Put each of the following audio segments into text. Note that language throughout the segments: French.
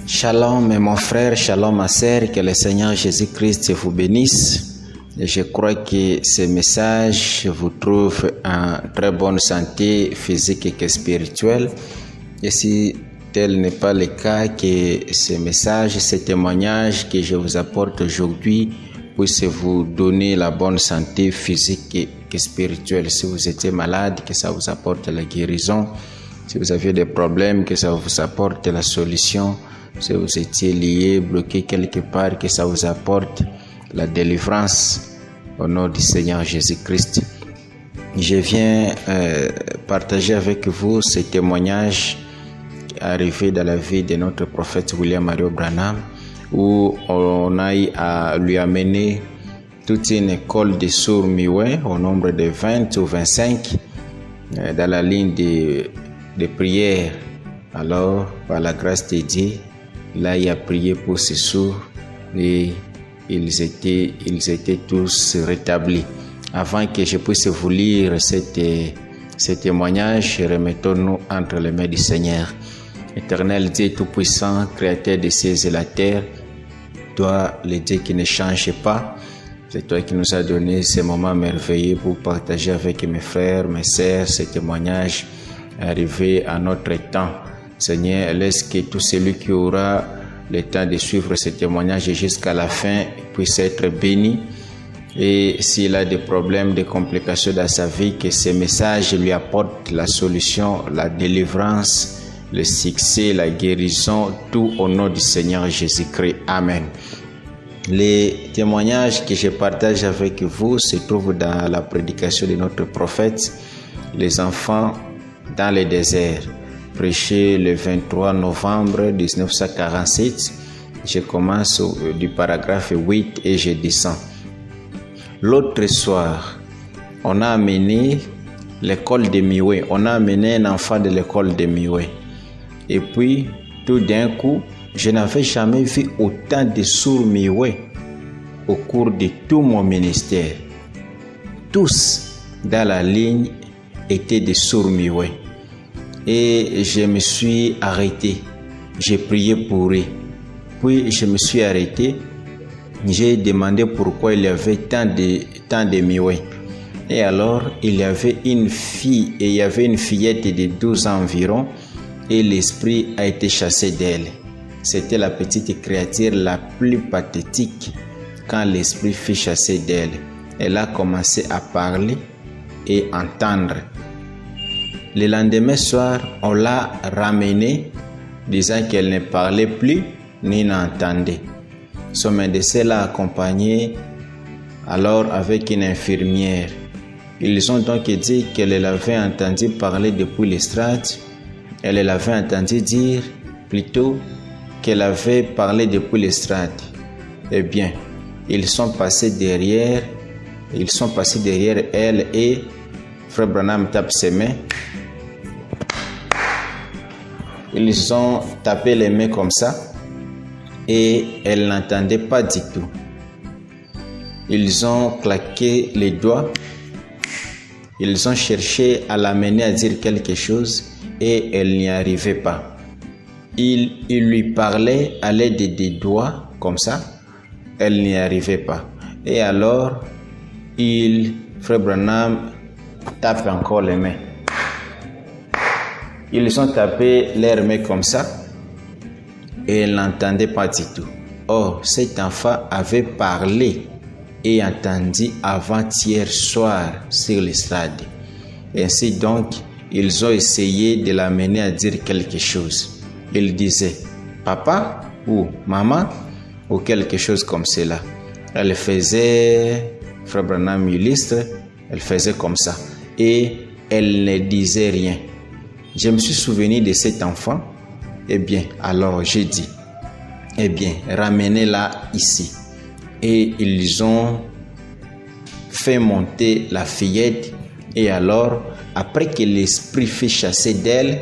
Shalom mon frère, shalom ma sœur, que le Seigneur Jésus-Christ vous bénisse. Et je crois que ce message vous trouve en très bonne santé physique et spirituelle. Et si tel n'est pas le cas, que ce message, ce témoignage que je vous apporte aujourd'hui puisse vous donner la bonne santé physique et spirituelle. Si vous étiez malade, que ça vous apporte la guérison. Si vous avez des problèmes, que ça vous apporte la solution. Si vous étiez lié, bloqué quelque part, que ça vous apporte la délivrance au nom du Seigneur Jésus-Christ. Je viens partager avec vous ce témoignage arrivé dans la vie de notre prophète William Mario Branham, où on a eu à lui amener toute une école de sourds-muets au nombre de 20 ou 25 dans la ligne de prière. Alors, par la grâce de Dieu, là, il a prié pour ces sourds et ils étaient tous rétablis. Avant que je puisse vous lire ce témoignage, remettons-nous entre les mains du Seigneur. Éternel Dieu Tout-Puissant, Créateur des cieux et la terre, toi, le Dieu qui ne change pas, c'est toi qui nous as donné ces moments merveilleux pour partager avec mes frères, mes sœurs, ce témoignage arrivé à notre temps. Seigneur, laisse que tout celui qui aura le temps de suivre ce témoignage jusqu'à la fin puisse être béni. Et s'il a des problèmes, des complications dans sa vie, que ce message lui apporte la solution, la délivrance, le succès, la guérison, tout au nom du Seigneur Jésus-Christ. Amen. Les témoignages que je partage avec vous se trouvent dans la prédication de notre prophète, les enfants dans le désert, prêché le 23 novembre 1947. Je commence du paragraphe 8 et je descends. L'autre soir, on a amené l'école de Miwe. On a amené un enfant de l'école de Miwe. Et puis, tout d'un coup, je n'avais jamais vu autant de sourds Miwe au cours de tout mon ministère. Tous dans la ligne étaient des sourds Miwe. Et je me suis arrêté. J'ai prié pour eux. Puis je me suis arrêté. J'ai demandé pourquoi il y avait tant de Miwe. Et alors, il y avait une fille, et il y avait une fillette de 12 ans environ, et l'esprit a été chassé d'elle. C'était la petite créature la plus pathétique quand l'esprit fut chassé d'elle. Elle a commencé à parler et entendre. Le lendemain soir, on l'a ramenée, disant qu'elle ne parlait plus ni n'entendait. Son médecin l'a accompagnée alors avec une infirmière. Ils ont donc dit qu'elle l'avait entendu parler depuis l'estrade. Elle l'avait entendu dire plutôt qu'elle avait parlé depuis l'estrade. Eh bien, ils sont passés derrière elle et Frère Branham tape ses mains. Ils ont tapé les mains comme ça et elle n'entendait pas du tout. Ils ont claqué les doigts. Ils ont cherché à l'amener à dire quelque chose et elle n'y arrivait pas. Il lui parlait à l'aide des doigts comme ça. Elle n'y arrivait pas. Et alors, Frère Branham tape encore les mains. Ils ont tapé leurs mains comme ça et elle n'entendait pas du tout. Or, cet enfant avait parlé et entendu avant-hier soir sur l'estrade. Ainsi donc, ils ont essayé de l'amener à dire quelque chose. Il disait « Papa » ou « Maman » ou quelque chose comme cela. Elle faisait, Frère Branham illustre, elle faisait comme ça. Et elle ne disait rien. Je me suis souvenu de cet enfant. Eh bien, alors j'ai dit, eh bien, ramenez-la ici. Et ils ont fait monter la fillette. Et alors, après que l'esprit fut chassé d'elle,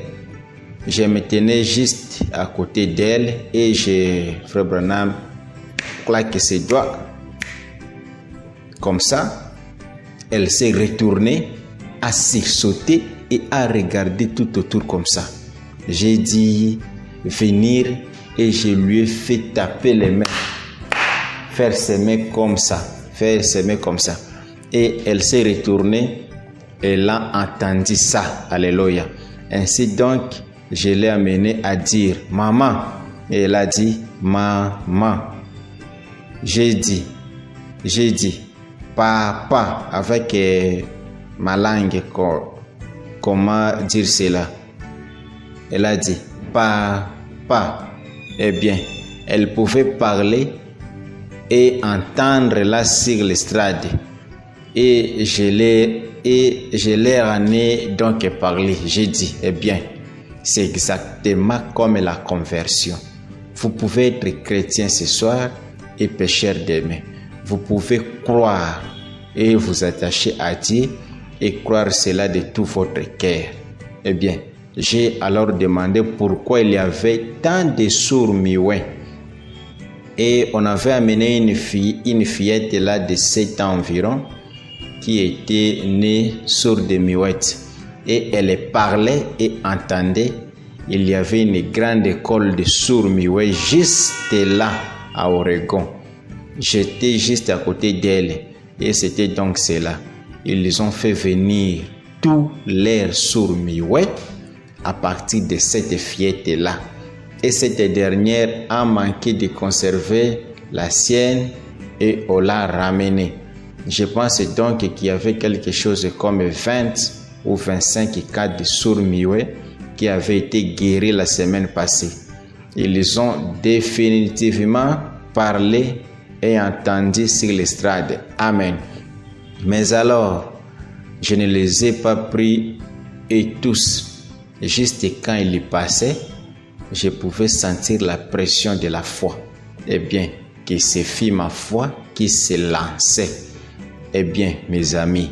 je me tenais juste à côté d'elle et Frère Branham claque ses doigts. Comme ça, elle s'est retournée, a sursauté et a regardé tout autour comme ça. J'ai dit venir et je lui ai fait taper les mains, faire ses mains comme ça, Et elle s'est retournée, elle a entendu ça, alléluia. Ainsi donc, je l'ai amenée à dire, maman, et elle a dit, maman. J'ai dit, papa, avec ma langue, comment dire cela? Elle a dit, papa. Eh bien, elle pouvait parler et entendre là sur l'estrade. Et je l'ai ramené donc parler. J'ai dit, eh bien, c'est exactement comme la conversion. Vous pouvez être chrétien ce soir et pécheur demain. Vous pouvez croire et vous attacher à Dieu et croire cela de tout votre cœur. Eh bien, j'ai alors demandé pourquoi il y avait tant de sourds-muets. Et on avait amené une fillette là de 7 ans environ qui était née sourde-muette. Et elle parlait et entendait. Il y avait une grande école de sourds-muets juste là à Oregon. J'étais juste à côté d'elle et c'était donc cela. Ils ont fait venir tous leurs sourds-muets à partir de cette fillette-là. Et cette dernière a manqué de conserver la sienne et on l'a ramenée. Je pense donc qu'il y avait quelque chose comme 20 ou 25 cas de sourds-muets qui avaient été guéris la semaine passée. Ils ont définitivement parlé et entendu sur l'estrade. Amen. Mais alors, je ne les ai pas pris et tous. Juste quand il y passait, je pouvais sentir la pression de la foi. Eh bien, que ce fut ma foi qui se lançait. Eh bien, mes amis,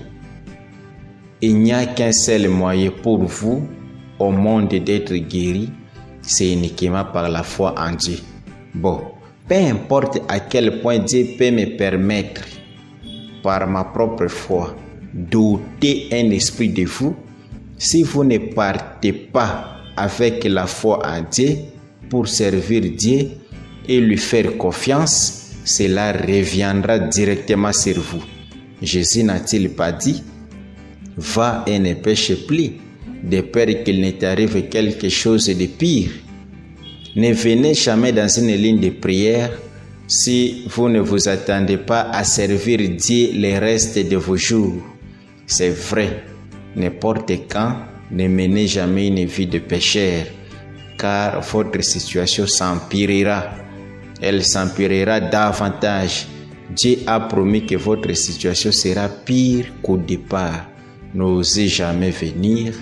il n'y a qu'un seul moyen pour vous au monde d'être guéri, c'est uniquement par la foi en Dieu. Bon, peu importe à quel point Dieu peut me permettre, par ma propre foi, d'ôter un esprit de vous, si vous ne partez pas avec la foi en Dieu pour servir Dieu et lui faire confiance, cela reviendra directement sur vous. Jésus n'a-t-il pas dit, « Va et ne pêche plus, de peur qu'il ne t'arrive quelque chose de pire. » Ne venez jamais dans une ligne de prière si vous ne vous attendez pas à servir Dieu le reste de vos jours. C'est vrai, n'importe quand, ne menez jamais une vie de pécheur, car votre situation s'empirera. Elle s'empirera davantage. Dieu a promis que votre situation sera pire qu'au départ. N'osez jamais venir.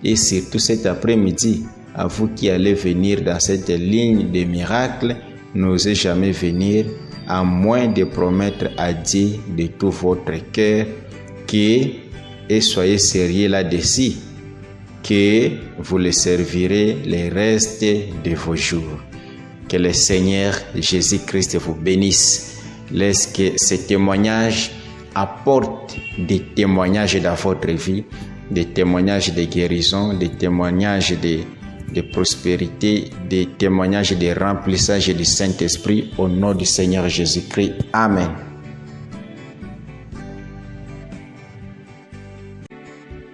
Et surtout cet après-midi, à vous qui allez venir dans cette ligne de miracles, n'osez jamais venir à moins de promettre à Dieu de tout votre cœur et soyez sérieux là-dessus, que vous le servirez le reste de vos jours. Que le Seigneur Jésus-Christ vous bénisse. Laisse que ces témoignages apportent des témoignages dans votre vie, des témoignages de guérison, des témoignages de prospérité, des témoignages de remplissage du Saint-Esprit au nom du Seigneur Jésus-Christ. Amen.